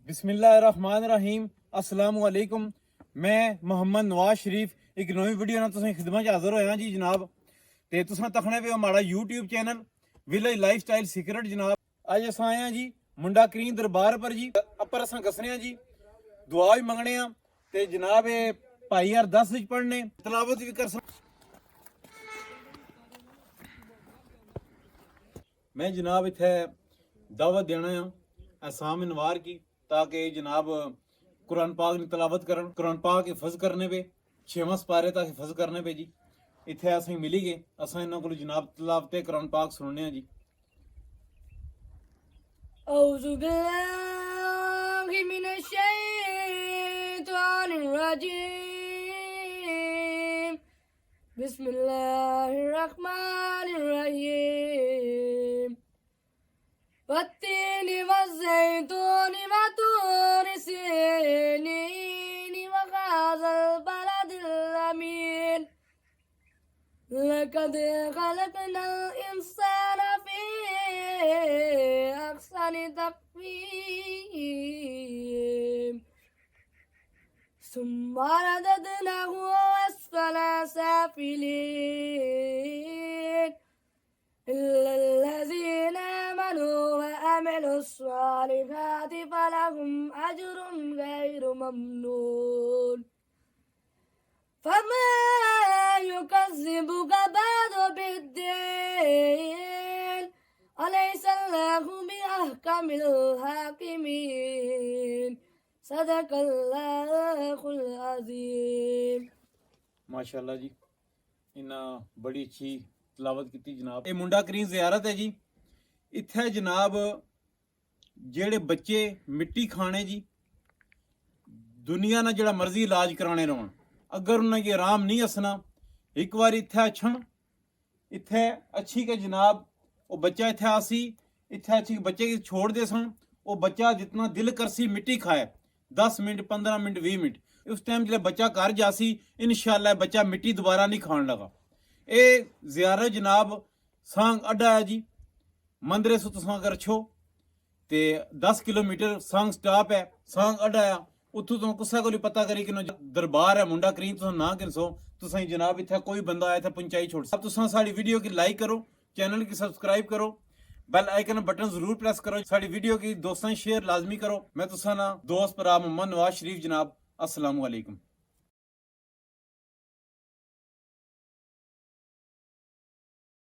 बिस्मिल्लाहिर्रहमानिर्रहीम अस्सलाम वालेकुम। मैं मोहम्मद नवाज शरीफ एक नवी वीडियो ਨਾਲ ਤੁਸੀਂ ਖਿਦਮਤ 'ਚ ਹਾਜ਼ਰ ਹੋਇਆ ਜੀ ਜਨਾਬ। ਤੇ ਤੁਸੀਂ ਤਖਣੇ ਵੇ ਹਮਾਰਾ YouTube channel village lifestyle secret ਜਨਾਬ। ਅੱਜ ਅਸਾਂ ਆਏ ਆ ਜੀ ਮੁੰਡਾ ਕਰੀਮ ਦਰਬਾਰ ਪਰ ਜੀ ਅੱਪਰ ਅਸਾਂ ਗਸਨੇ ਆ ਜੀ ਦੁਆ ਵੀ ਮੰਗਣੇ ਆ ਤੇ ਜਨਾਬ ਇਹ ਭਾਈ ਯਾਰ 10 ਵਿੱਚ ਪੜਨੇ ਤਲਾਵਤ ਵੀ ਕਰ मैं जनाब इत्थे दावत देना है आसाम इनवार की ताकि जनाब कुरान पाक की तलावत करन कुरान पाक हिफज करने पे 6वां पारे तक हिफज करने पे जी इत्थे असें मिली गए असां इन्हां कोल जनाब तलावत कुरान पाक सुनने जी। औज़ु बिल्लाहि मिनश शैतानिर रजीम बिस्मिल्लाहिर रहमानिर रहीम والتين والزيتون وطور سينين وهذا البلد الأمين لقد خلقنا الإنسان في أحسن تقويم ثم رددناه أسفل سافلين إلا الذين آمنوا وعملوا الصالحات فلهم أجر غير ممنون فما يكذبك بعد بالدين أليس الله بأحكم الحاكمين صدق الله العظيم। माशाअल्लाह जी इन्ना बड़ी अच्छी तलावत की जनाब। ये मुंडा करीम ज़ियारत है जी इत्थे जनाब जेड़े बच्चे मिट्टी खाने जी दुनिया ना जेड़ा मर्जी इलाज कराने रौन अगर उन्हें आराम नहीं हसना एक बार इत्थे अच्छन इत्थे अच्छी के जनाब वो बच्चा इत्थे आसी इत्थे अच्छी बच्चे की छोड़ दे सन वो बच्चा जितना दिल करसी मिट्टी खाए 10 मिनट 15 मिनट 20 मिनट उस टाइम जो बच्चा घर जासी इंशाअल्लाह बच्चा मिट्टी दोबारा नहीं खान लगा। ये ज़ियारत जनाब सांग अड्डा है जी मंदरे सो तुसां अगर अच्छो ते 10 किलोमीटर सांग स्टॉप है सांग अड्डा है उत्थों तुम कुसा को पता करी कि दरबार है मुंडा करीम तुसां ना किनसो तुसां जनाब इत्थे कोई बंदा आया था पंचाई छोड़ सब तुसां साड़ी वीडियो की लाइक करो चैनल की सब्सक्राइब करो बेल आइकन बटन जरूर प्रेस करो साड़ी वीडियो की दोस्तों शेयर लाजमी करो। मैं तुसां ना दोस्त भरा मोहम्मद नवाज शरीफ जनाब अस्सलाम वालेकुम।